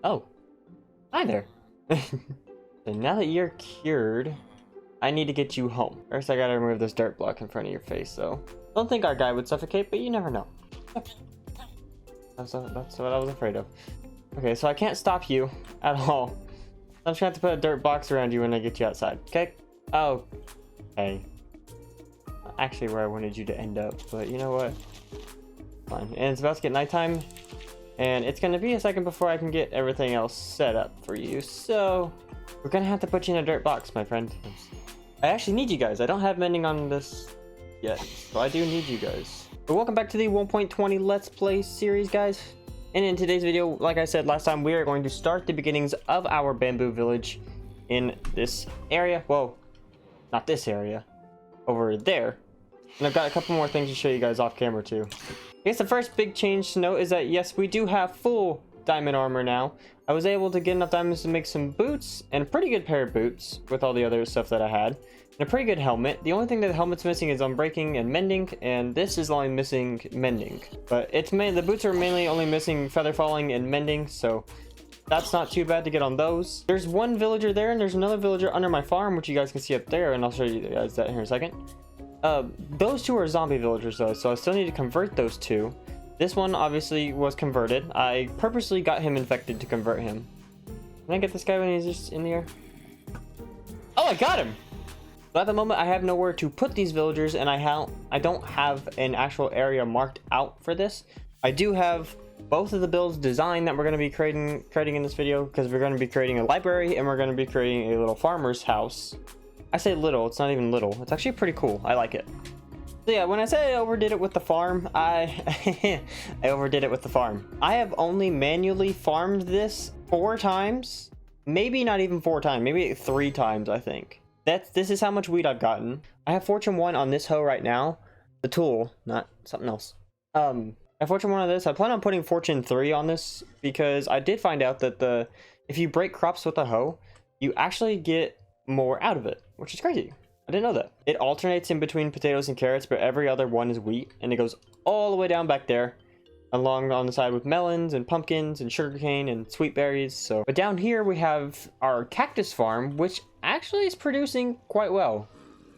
Oh, hi there. So now that you're cured, I need to get you home. First, I gotta remove this dirt block in front of your face, though. Don't think our guy would suffocate, but you never know. That's what I was afraid of. Okay, so I can't stop you at all. I'm just gonna have to put a dirt box around you when I get you outside, okay? Oh, okay. Actually, where I wanted you to end up, but you know what? Fine. And it's about to get nighttime, and it's gonna be a second before I can get everything else set up for you. So we're gonna have to put you in a dirt box, my friend. I actually need you guys. I don't have mending on this yet, so I do need you guys. But welcome back to the 1.20 Let's Play series, guys. And in today's video, like I said last time, we are going to start the beginnings of our bamboo village in this area. Whoa, not this area, over there. And I've got a couple more things to show you guys off camera too. I guess the first big change to note is that yes, we do have full diamond armor now. I was able to get enough diamonds to make some boots, and a pretty good pair of boots with all the other stuff that I had. And a pretty good helmet. The only thing that the helmet's missing is unbreaking and mending, and this is only missing mending. But the boots are mainly only missing feather falling and mending, so that's not too bad to get on those. There's one villager there, and there's another villager under my farm, which you guys can see up there, and I'll show you guys that here in a second. Those two are zombie villagers though, so I still need to convert those two. This one obviously was converted. I purposely got him infected to convert him. Can I get this guy when he's just in the air? Oh, I got him! But at the moment, I have nowhere to put these villagers, and I don't have an actual area marked out for this. I do have both of the builds designed that we're going to be creating in this video, because we're going to be creating a library and we're going to be creating a little farmer's house. I say little, it's not even little. It's actually pretty cool. I like it. So yeah, when I say I overdid it with the farm, I overdid it with the farm. I have only manually farmed this 4 times. Maybe not even 4 times, maybe 3 times, I think. This is how much wheat I've gotten. I have Fortune 1 on this hoe right now. The tool, not something else. I have Fortune 1 on this. I plan on putting Fortune 3 on this because I did find out that if you break crops with a hoe, you actually get more out of it, which is crazy. I didn't know that. It alternates in between potatoes and carrots, but every other one is wheat, and it goes all the way down back there, along on the side with melons and pumpkins and sugarcane and sweet berries. So, but down here we have our cactus farm, which actually is producing quite well.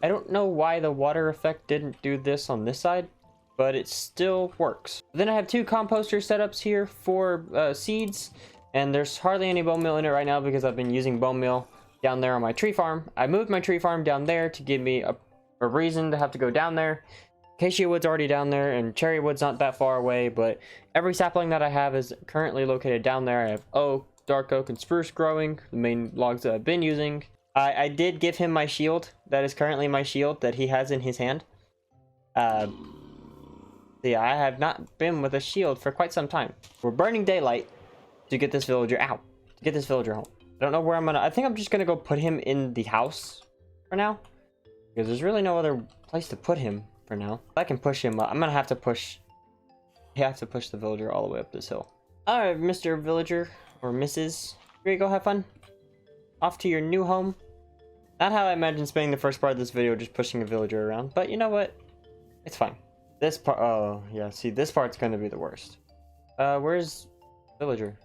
I don't know why the water effect didn't do this on this side, but it still works. Then I have 2 composter setups here for seeds, and there's hardly any bone meal in it right now because I've been using bone meal down there on my tree farm. I moved my tree farm down there to give me a reason to have to go down there. Acacia wood's already down there, and cherry wood's not that far away, but every sapling that I have is currently located down there. I have oak, dark oak, and spruce growing, the main logs that I've been using. I did give him my shield. That is currently my shield that he has in his hand. Yeah, I have not been with a shield for quite some time. We're burning daylight to get this villager out, to get this villager home. I don't know where I think I'm just gonna go put him in the house for now, because there's really no other place to put him for now. If I can push him up, I'm gonna have to push the villager all the way up this hill. All right, Mr. Villager or Mrs. Here you go, have fun. Off to your new home. Not how I imagine spending the first part of this video, just pushing a villager around, but you know what? It's fine. This part, oh yeah, see, this part's gonna be the worst. Where's villager?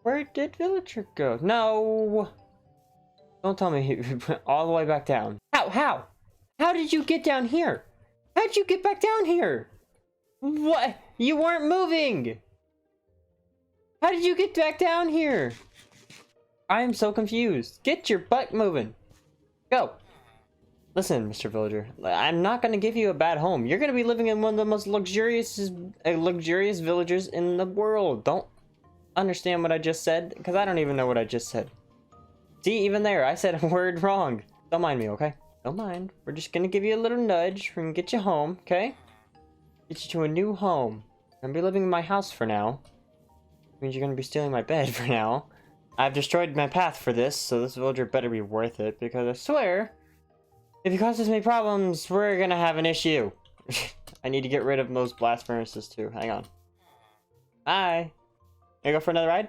Where did villager go? No! Don't tell me he went all the way back down. How? How did you get down here? How did you get back down here? What? You weren't moving! How did you get back down here? I am so confused. Get your butt moving. Go. Listen, Mr. Villager, I'm not going to give you a bad home. You're going to be living in one of the most luxurious villagers in the world. Don't understand what I just said, because I don't even know what I just said. See, even there, I said a word wrong. Don't mind me, okay? Don't mind. We're just gonna give you a little nudge and get you home, okay? Get you to a new home. I'm gonna be living in my house for now. Means you're gonna be stealing my bed for now. I've destroyed my path for this, so this villager better be worth it, because I swear, if he causes me problems, we're gonna have an issue. I need to get rid of those blast furnaces too. Hang on. Hi. You go for another ride?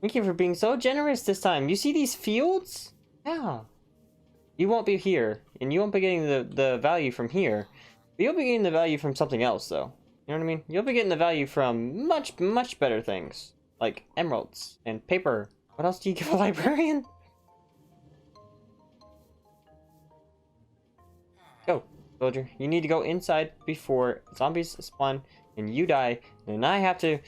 Thank you for being so generous this time. You see these fields? Yeah. You won't be here, and you won't be getting the value from here. But you'll be getting the value from something else, though. You know what I mean? You'll be getting the value from much, much better things. like emeralds and paper. What else do you give a librarian? Go, soldier. You need to go inside before zombies spawn and you die. And I have to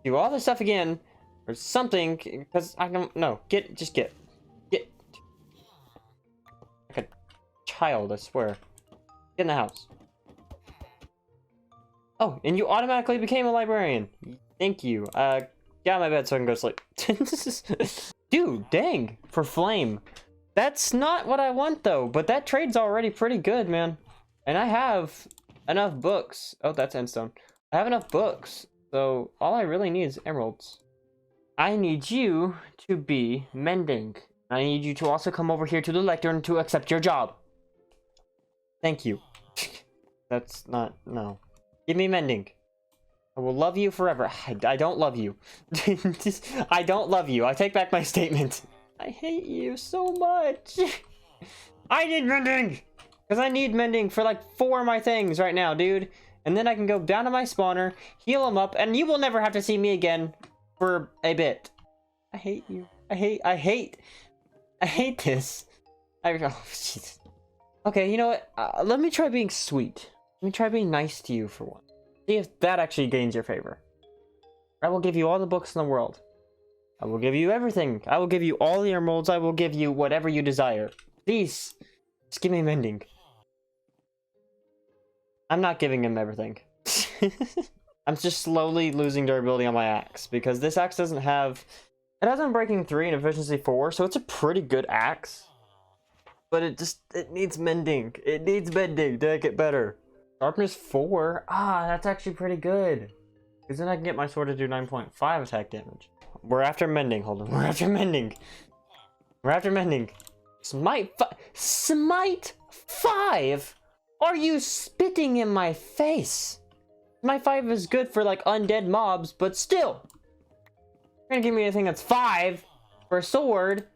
do all this stuff again or something because I don't know. Get. Like a child, I swear. Get in the house. Oh, and you automatically became a librarian. Thank you. Get out of my bed so I can go sleep. Dude, dang. For flame. That's not what I want, though. But that trade's already pretty good, man. And I have enough books. Oh, that's endstone. I have enough books. So all I really need is emeralds. I need you to be mending. I need you to also come over here to the lectern to accept your job. Thank you. That's not... No. Give me mending. I will love you forever. I don't love you. I don't love you. I take back my statement. I hate you so much. I need mending. Because I need mending for like 4 of my things right now, dude. And then I can go down to my spawner, heal them up, and you will never have to see me again for a bit. I hate you. I hate this. Oh, jeez. Okay, you know what? Let me try being sweet. Let me try being nice to you for one. See if that actually gains your favor. I will give you all the books in the world. I will give you everything. I will give you all the emeralds. I will give you whatever you desire. Please, just give me mending. I'm not giving him everything. I'm just slowly losing durability on my axe because this axe doesn't have... It has Unbreaking 3 and Efficiency 4, so it's a pretty good axe. But it needs mending. It needs mending to make it better. Sharpness 4? Ah, that's actually pretty good. Because then I can get my sword to do 9.5 attack damage. We're after mending. Hold on. We're after mending. We're after mending. Smite 5? Are you spitting in my face? My 5 is good for like undead mobs, but still. You're gonna give me anything that's 5 for a sword.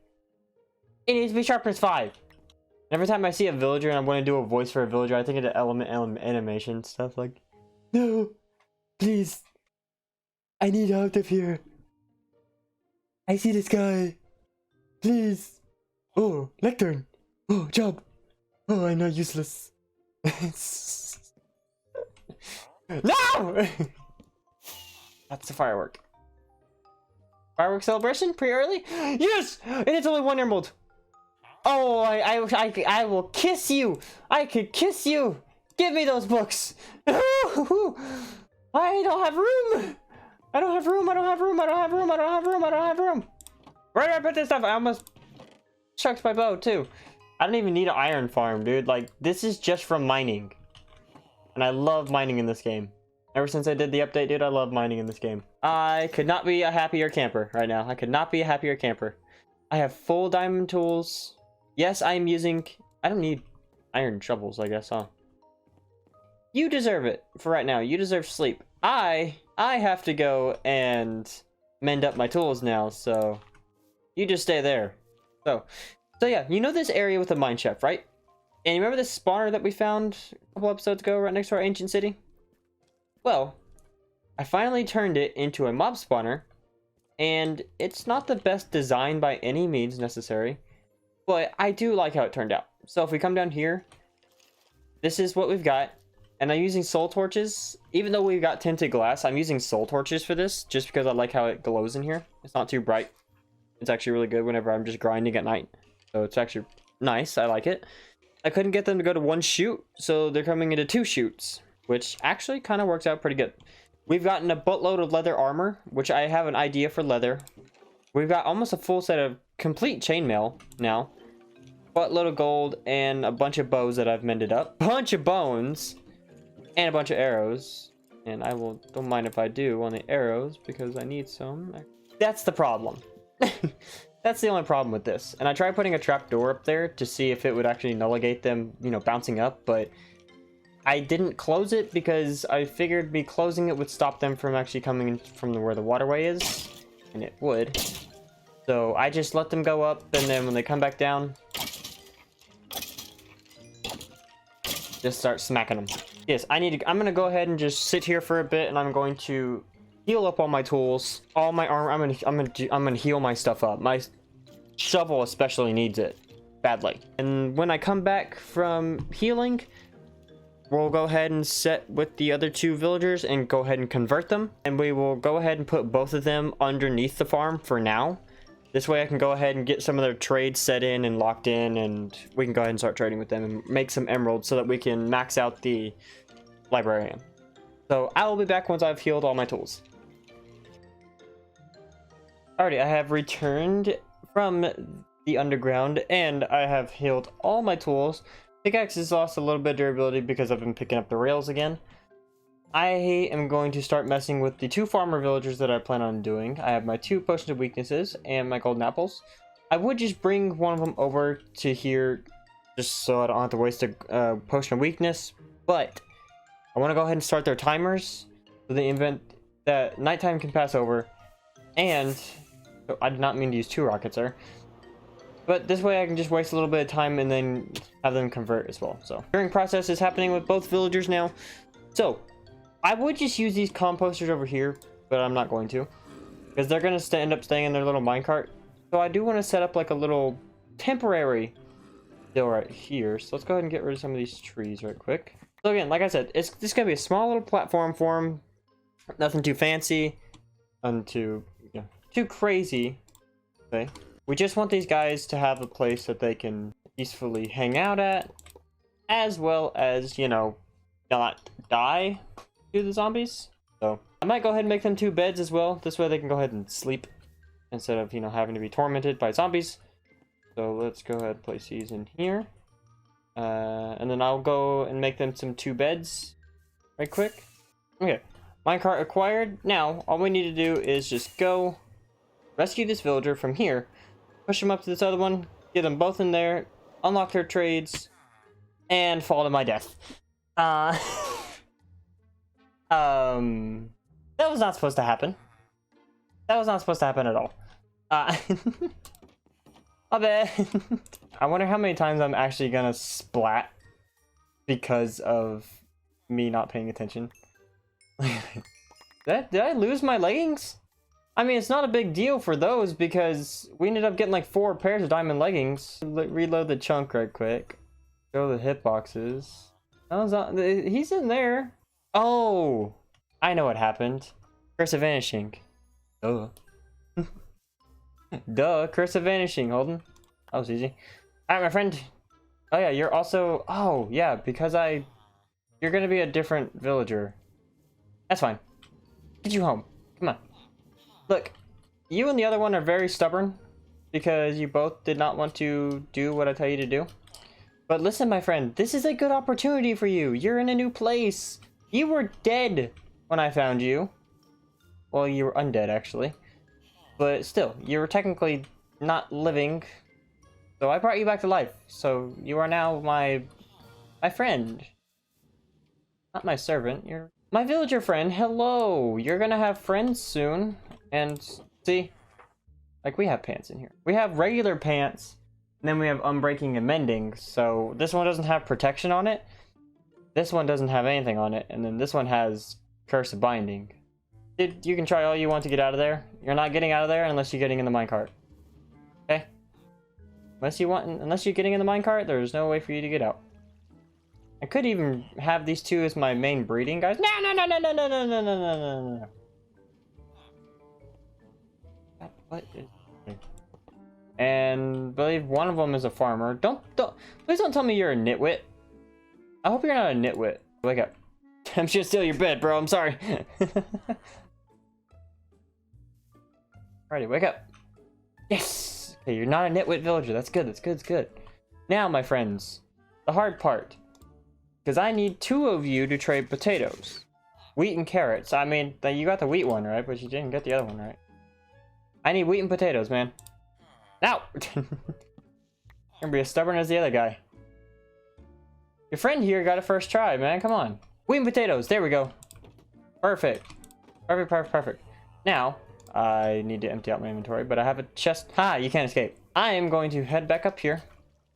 It needs to be sharpness 5. Every time I see a villager and I want to do a voice for a villager, I think of the element animation stuff like, no, please, I need out of here. I see this guy. Please. Oh, lectern. Oh, job. Oh, I'm not useless. No! That's the firework. Firework celebration? Pretty early? Yes! And it's only 1 emerald. Oh, I will kiss you. I could kiss you. Give me those books. I don't have room. I don't have room. I don't have room. I don't have room. I don't have room. I don't have room. Where did I put this stuff? I almost chucked my bow too. I don't even need an iron farm, dude. Like, this is just from mining. And I love mining in this game. Ever since I did the update, dude, I love mining in this game. I could not be a happier camper right now. I could not be a happier camper. I have full diamond tools. Yes, I am using... I don't need iron shovels, I guess, huh? You deserve it for right now. You deserve sleep. I have to go and mend up my tools now, so... You just stay there. So yeah, you know this area with the mine shaft, right? And you remember this spawner that we found a couple episodes ago right next to our ancient city? Well, I finally turned it into a mob spawner, and it's not the best design by any means necessary, but I do like how it turned out. So if we come down here, this is what we've got, and I'm using soul torches. Even though we've got tinted glass, I'm using soul torches for this, just because I like how it glows in here. It's not too bright. It's actually really good whenever I'm just grinding at night. So it's actually nice. I like it. I couldn't get them to go to 1 shoot, so they're coming into 2 shoots, which actually kind of works out pretty good. We've gotten a buttload of leather armor, which I have an idea for leather. We've got almost a full set of complete chainmail now. Buttload of gold and a bunch of bows that I've mended up. Bunch of bones and a bunch of arrows. And I don't mind if I do on the arrows because I need some. That's the problem. That's the only problem with this. And I tried putting a trapdoor up there to see if it would actually nulligate them, you know, bouncing up, but I didn't close it because I figured me closing it would stop them from actually coming in from where the waterway is, and it would. So I just let them go up, and then when they come back down, just start smacking them. Yes, I'm gonna go ahead and just sit here for a bit, and I'm going to heal up all my tools, all my armor. I'm gonna heal my stuff up. My shovel especially needs it badly. And when I come back from healing, we'll go ahead and set with the other two villagers and go ahead and convert them. And we will go ahead and put both of them underneath the farm for now. This way I can go ahead and get some of their trades set in and locked in, and we can go ahead and start trading with them and make some emeralds so that we can max out the librarian. So I will be back once I've healed all my tools. Alrighty, I have returned from the underground and I have healed all my tools. Pickaxe has lost a little bit of durability because I've been picking up the rails again. I am going to start messing with the two farmer villagers that I plan on doing. I have my 2 potions of weaknesses and my golden apples. I would just bring one of them over to here just so I don't have to waste a potion of weakness, but I want to go ahead and start their timers so the event that nighttime can pass over. And I did not mean to use 2 rockets there, but this way I can just waste a little bit of time and then have them convert as well. So curing process is happening with both villagers now. So I would just use these composters over here, but I'm not going to, because they're going to end up staying in their little minecart. So I do want to set up like a little temporary deal right here. So let's go ahead and get rid of some of these trees right quick. So again, like I said, it's just going to be a small little platform for them. Nothing too fancy, nothing too, too crazy. Okay. We just want these guys to have a place that they can peacefully hang out at, as well as, not die to the zombies. So I might go ahead and make them 2 beds as well. This way they can go ahead and sleep instead of, having to be tormented by zombies. So let's go ahead and place these in here. And then I'll go and make them some 2 beds right quick. Okay, minecart acquired. Now, all we need to do is just go rescue this villager from here, push them up to this other one, get them both in there, unlock their trades, and fall to my death. That was not supposed to happen. That was not supposed to happen at all. My bad. I wonder how many times I'm actually gonna splat because of me not paying attention. Did I lose my leggings? I mean, it's not a big deal for those because we ended up getting like 4 pairs of diamond leggings. Reload the chunk right quick. Go to the hitboxes. He's in there. Oh, I know what happened. Curse of Vanishing. Duh. Duh, Curse of Vanishing, Holden. That was easy. Alright, my friend. Oh yeah, you're also... Oh, yeah, because you're gonna be a different villager. That's fine. Get you home. Come on. Look, you and the other one are very stubborn because you both did not want to do what I tell you to do. But listen, my friend, this is a good opportunity for you. You're in a new place. You were dead when I found you. Well, you were undead, actually. But still, you were technically not living. So I brought you back to life. So you are now my friend. Not my servant. You're my villager friend. Hello. You're gonna have friends soon. And see, like we have pants in here. We have regular pants, and then we have unbreaking and mending. So this one doesn't have protection on it. This one doesn't have anything on it, and then this one has curse of binding. Dude, you can try all you want to get out of there. You're not getting out of there unless you're getting in the minecart. Okay? Unless you're getting in the minecart, there's no way for you to get out. I could even have these 2 as my main breeding guys. No. What is... And I believe one of them is a farmer. Please don't tell me you're a nitwit. I hope you're not a nitwit. Wake up. I'm just gonna steal your bed, bro. I'm sorry. Alrighty, wake up. Yes! Okay, you're not a nitwit villager. That's good, that's good, that's good. Now, my friends, the hard part. Because I need 2 of you to trade potatoes. Wheat and carrots. I mean, you got the wheat one, right? But you didn't get the other one, right? I need wheat and potatoes, man. Now! You're gonna be as stubborn as the other guy. Your friend here got it first try, man. Come on. Wheat and potatoes. There we go. Perfect. Perfect. Now, I need to empty out my inventory, but I have a chest. Ha! You can't escape. I am going to head back up here.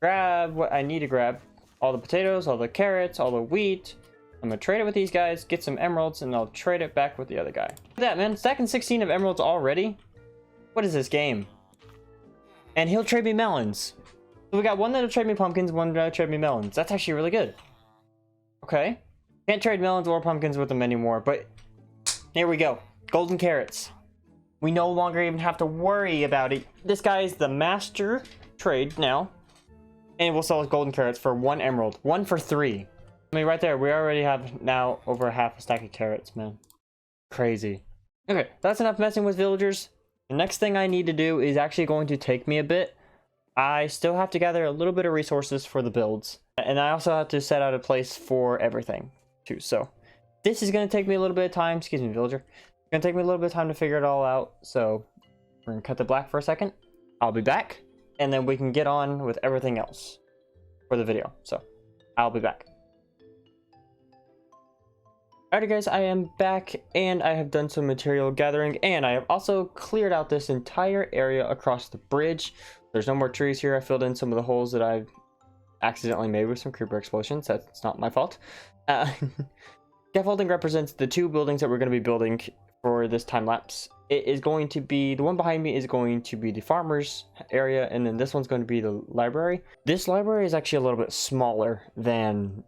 Grab what I need to grab. All the potatoes, all the carrots, all the wheat. I'm gonna trade it with these guys, get some emeralds, and I'll trade it back with the other guy. Look at that, man. Stacking 16 of emeralds already? What is this game? And he'll trade me melons. So we got one that'll trade me pumpkins, one that'll trade me melons. That's actually really good. Okay. Can't trade melons or pumpkins with them anymore, but here we go. Golden carrots. We no longer even have to worry about it. This guy is the master trade now. And we'll sell his golden carrots for 1 emerald. 1 for 3. I mean, right there, we already have now over half a stack of carrots, man. Crazy. Okay, that's enough messing with villagers. The next thing I need to do is actually going to take me a bit. I still have to gather a little bit of resources for the builds. And I also have to set out a place for everything, too. So, this is going to take me a little bit of time. Excuse me, villager. It's going to take me a little bit of time to figure it all out. So, we're going to cut the black for a second. I'll be back. And then we can get on with everything else for the video. So, I'll be back. Alright guys, I am back and I have done some material gathering and I have also cleared out this entire area across the bridge. There's no more trees here. I filled in some of the holes that I've accidentally made with some creeper explosions. That's not my fault. Scaffolding represents the 2 buildings that we're going to be building for this time lapse. It is going to be, the one behind me is going to be the farmers area, and then this one's going to be the library. This library is actually a little bit smaller than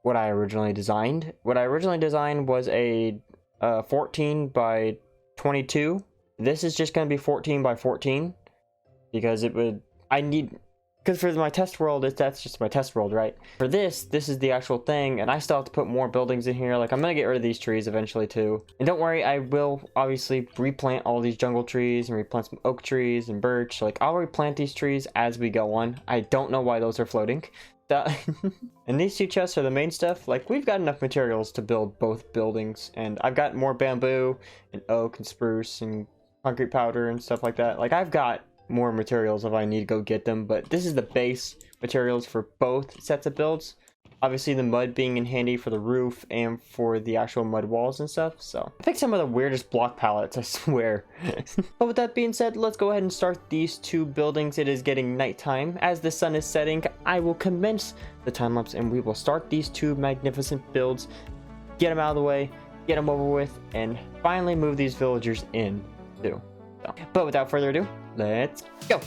what I originally designed. What I originally designed was a 14 by 22. This is just going to be 14 by 14 because because for my test world, that's just my test world, right? For this is the actual thing, and I still have to put more buildings in here. Like, I'm gonna get rid of these trees eventually too. And don't worry, I will obviously replant all these jungle trees and replant some oak trees and birch. Like, I'll replant these trees as we go on. I don't know why those are floating. And these 2 chests are the main stuff. Like, we've got enough materials to build both buildings, and I've got more bamboo and oak and spruce and concrete powder and stuff like that. Like, I've got more materials if I need to go get them, but this is the base materials for both sets of builds. Obviously the mud being in handy for the roof and for the actual mud walls and stuff. So I picked some of the weirdest block palettes, I swear. But with that being said, let's go ahead and start these 2 buildings. It is getting nighttime. As the sun is setting, I will commence the time lapse and we will start these 2 magnificent builds, get them out of the way, get them over with, and finally move these villagers in too. So, but without further ado, let's go.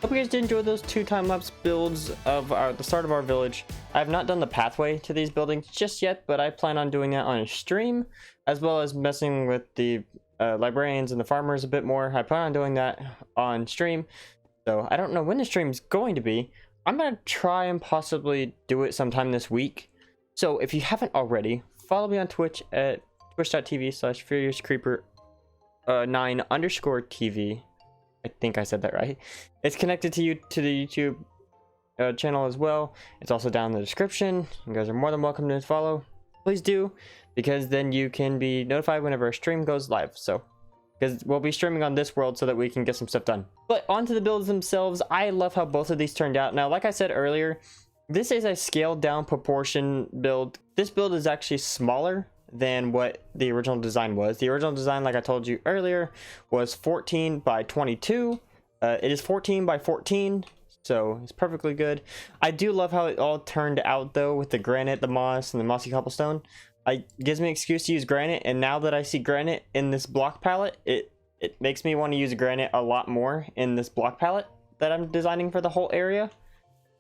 Hope you guys did enjoy those 2 time-lapse builds of the start of our village. I have not done the pathway to these buildings just yet, but I plan on doing that on a stream, as well as messing with the librarians and the farmers a bit more. I plan on doing that on stream, so I don't know when the stream is going to be. I'm going to try and possibly do it sometime this week. So if you haven't already, follow me on Twitch at twitch.tv/FuriousCreeper 9_TV. I think I said that right. It's connected to you to the YouTube channel as well. It's also down in the description. You guys are more than welcome to follow. Please do, because then you can be notified whenever a stream goes live. So, because we'll be streaming on this world so that we can get some stuff done. But onto the builds themselves, I love how both of these turned out. Now, like I said earlier, this is a scaled down proportion build. This build is actually smaller than what the original design was. The original design, like I told you earlier, was 14 by 22. It is 14 by 14, so it's perfectly good. I do love how it all turned out though, with the granite, the moss, and the mossy cobblestone. It gives me an excuse to use granite, and now that I see granite in this block palette, it makes me want to use granite a lot more in this block palette that I'm designing for the whole area.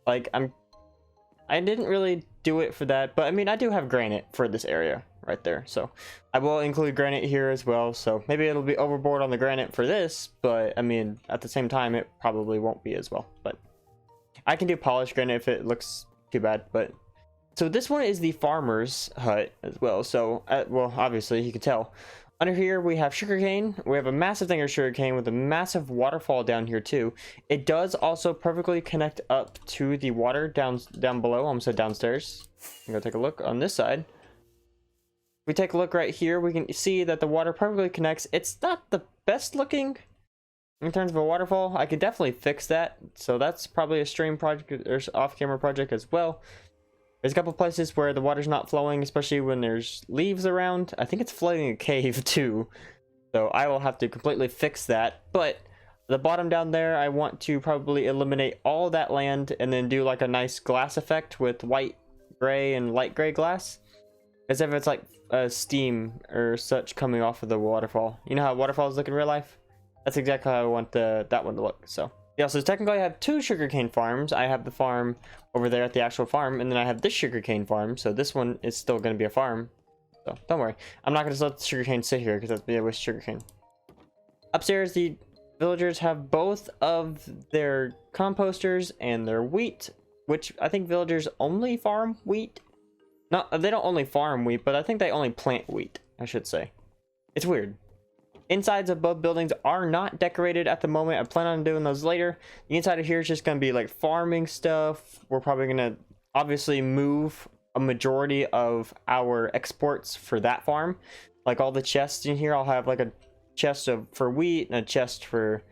Like, I didn't really do it for that, but I mean, I do have granite for this area right there, so I will include granite here as well. So maybe it'll be overboard on the granite for this, but I mean, at the same time, it probably won't be as well. But I can do polished granite if it looks too bad. But so this one is the farmer's hut as well. So well, obviously you can tell under here we have sugarcane. We have a massive thing of sugarcane with a massive waterfall down here too. It does also perfectly connect up to the water down below. I almost said downstairs. I'm gonna take a look on this side. If we take a look right here, we can see that the water perfectly connects. It's not the best looking in terms of a waterfall. I could definitely fix that. So that's probably a stream project or off-camera project as well. There's a couple places where the water's not flowing, especially when there's leaves around. I think it's flooding a cave too. So I will have to completely fix that. But the bottom down there, I want to probably eliminate all that land and then do like a nice glass effect with white, gray, and light gray glass. As if it's like steam or such coming off of the waterfall. You know how waterfalls look in real life? That's exactly how I want that one to look. So yeah, so technically I have two sugarcane farms. I have the farm over there at the actual farm, and then I have this sugarcane farm. So this one is still going to be a farm. So don't worry. I'm not going to just let the sugarcane sit here because that's be a waste of sugarcane. Upstairs, the villagers have both of their composters and their wheat, which I think villagers only farm wheat. No, they don't only farm wheat, but I think they only plant wheat, I should say. It's weird. Insides of both buildings are not decorated at the moment. I plan on doing those later. The inside of here is just going to be like farming stuff. We're probably going to obviously move a majority of our exports for that farm. Like all the chests in here, I'll have like a chest for wheat and a chest for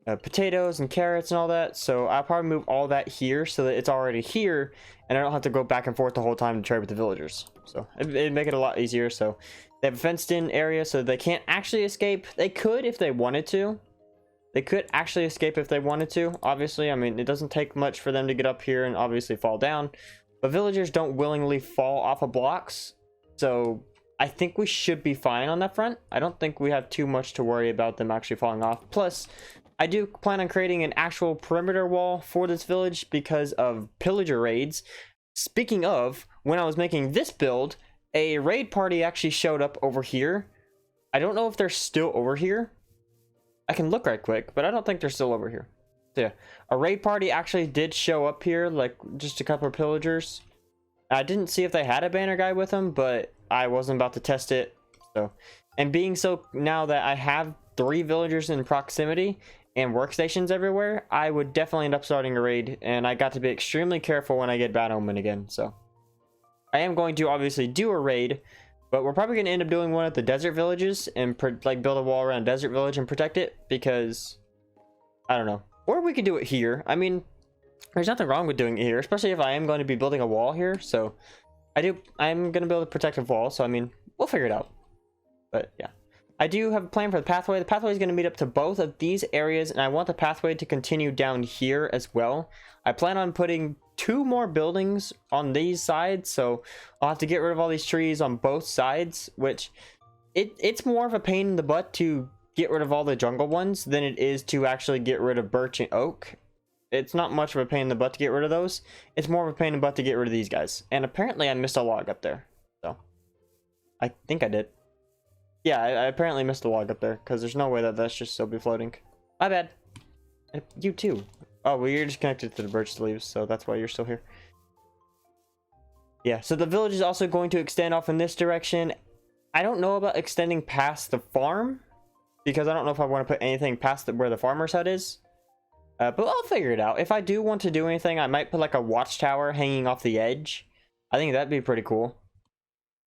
potatoes and carrots and all that. So I'll probably move all that here so that it's already here and I don't have to go back and forth the whole time to trade with the villagers. So it'd make it a lot easier. So they have a fenced in area so they can't actually escape. They could if they wanted to. They could actually escape if they wanted to. Obviously, I mean, it doesn't take much for them to get up here and obviously fall down. But villagers don't willingly fall off of blocks. So I think we should be fine on that front. I don't think we have too much to worry about them actually falling off. Plus, I do plan on creating an actual perimeter wall for this village because of pillager raids. Speaking of, when I was making this build, a raid party actually showed up over here. I don't know if they're still over here. I can look right quick, but I don't think they're still over here. So yeah, a raid party actually did show up here, like just a couple of pillagers. I didn't see if they had a banner guy with them, but I wasn't about to test it. So, and being so now that I have 3 villagers in proximity and workstations everywhere, I would definitely end up starting a raid, and I got to be extremely careful when I get Bad Omen again. So I am going to obviously do a raid, but we're probably going to end up doing one at the desert villages and like build a wall around desert village and protect it, because I don't know. Or we could do it here. I mean, there's nothing wrong with doing it here, especially if I am going to be building a wall here. So I'm going to build a protective wall, so I mean, we'll figure it out. But yeah, I do have a plan for the pathway. The pathway is going to meet up to both of these areas, and I want the pathway to continue down here as well. I plan on putting 2 more buildings on these sides, so I'll have to get rid of all these trees on both sides, which it's more of a pain in the butt to get rid of all the jungle ones than it is to actually get rid of birch and oak. It's not much of a pain in the butt to get rid of those. It's more of a pain in the butt to get rid of these guys. And apparently I missed a log up there. So I think I did. Yeah, I apparently missed a log up there, because there's no way that that's just still be floating. My bad. And you too. Oh, well, you're just connected to the birch leaves, so that's why you're still here. Yeah, so the village is also going to extend off in this direction. I don't know about extending past the farm, because I don't know if I want to put anything past where the farmer's hut is. But I'll figure it out. If I do want to do anything, I might put like a watchtower hanging off the edge. I think that'd be pretty cool.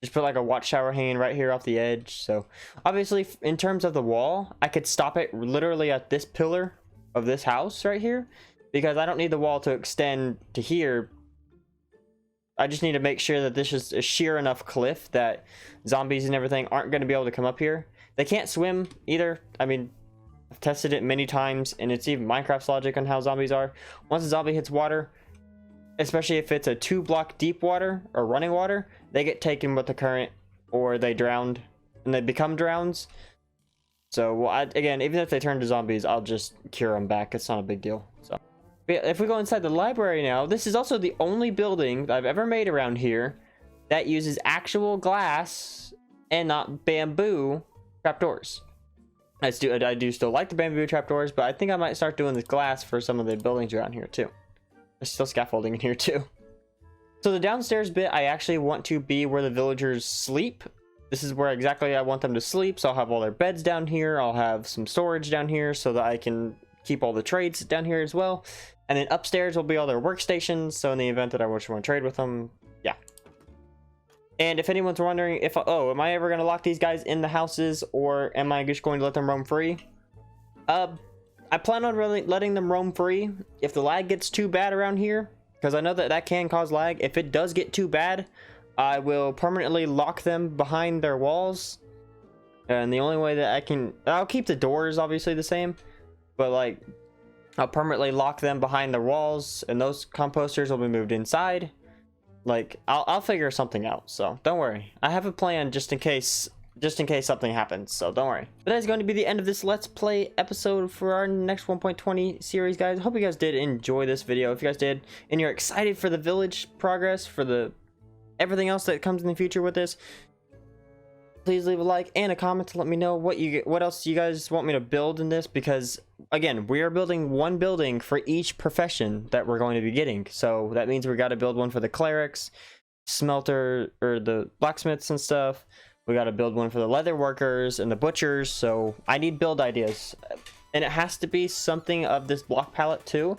Just put like a watchtower hanging right here off the edge. So obviously in terms of the wall, I could stop it literally at this pillar of this house right here, because I don't need the wall to extend to here. I just need to make sure that this is a sheer enough cliff that zombies and everything aren't going to be able to come up here. They can't swim either. I mean, I've tested it many times, and it's even Minecraft's logic on how zombies are. Once a zombie hits water, especially if it's a 2-block deep water or running water, they get taken with the current, or they drowned and they become drowns. So well, again, even if they turn to zombies, I'll just cure them back. It's not a big deal. So if we go inside the library now, this is also the only building that I've ever made around here that uses actual glass and not bamboo trapdoors. I do still like the bamboo trapdoors, but I think I might start doing the glass for some of the buildings around here too. There's still scaffolding in here too. So the downstairs bit, I actually want to be where the villagers sleep. This is where exactly I want them to sleep. So I'll have all their beds down here. I'll have some storage down here so that I can keep all the trades down here as well. And then upstairs will be all their workstations. So in the event that I want to trade with them, yeah. And if anyone's wondering if, oh, am I ever going to lock these guys in the houses, or am I just going to let them roam free? I plan on really letting them roam free. If the lag gets too bad around here, because I know that that can cause lag. If it does get too bad, I will permanently lock them behind their walls. And the only way that I'll keep the doors obviously the same, but like I'll permanently lock them behind the walls, and those composters will be moved inside. Like I'll figure something out, so don't worry. I have a plan just in case something happens, so don't worry. But that is going to be the end of this Let's Play episode for our next 1.20 series, guys. I hope you guys did enjoy this video. If you guys did, and you're excited for the village progress, for the everything else that comes in the future with this, please leave a like and a comment to let me know what else you guys want me to build in this, because again, we are building one building for each profession that we're going to be getting. So that means we got to build one for the clerics, smelter, or the blacksmiths and stuff. We got to build one for the leather workers and the butchers. So I need build ideas, and it has to be something of this block palette too.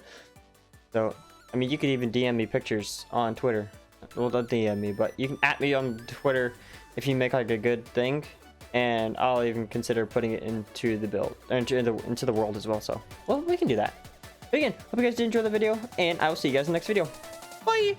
So I mean, you could even DM me pictures on Twitter. Well, don't DM me, but you can @ me on Twitter if you make like a good thing, and I'll even consider putting it into the build, into the world as well. So well, we can do that. But again, hope you guys did enjoy the video, and I will see you guys in the next video. Bye.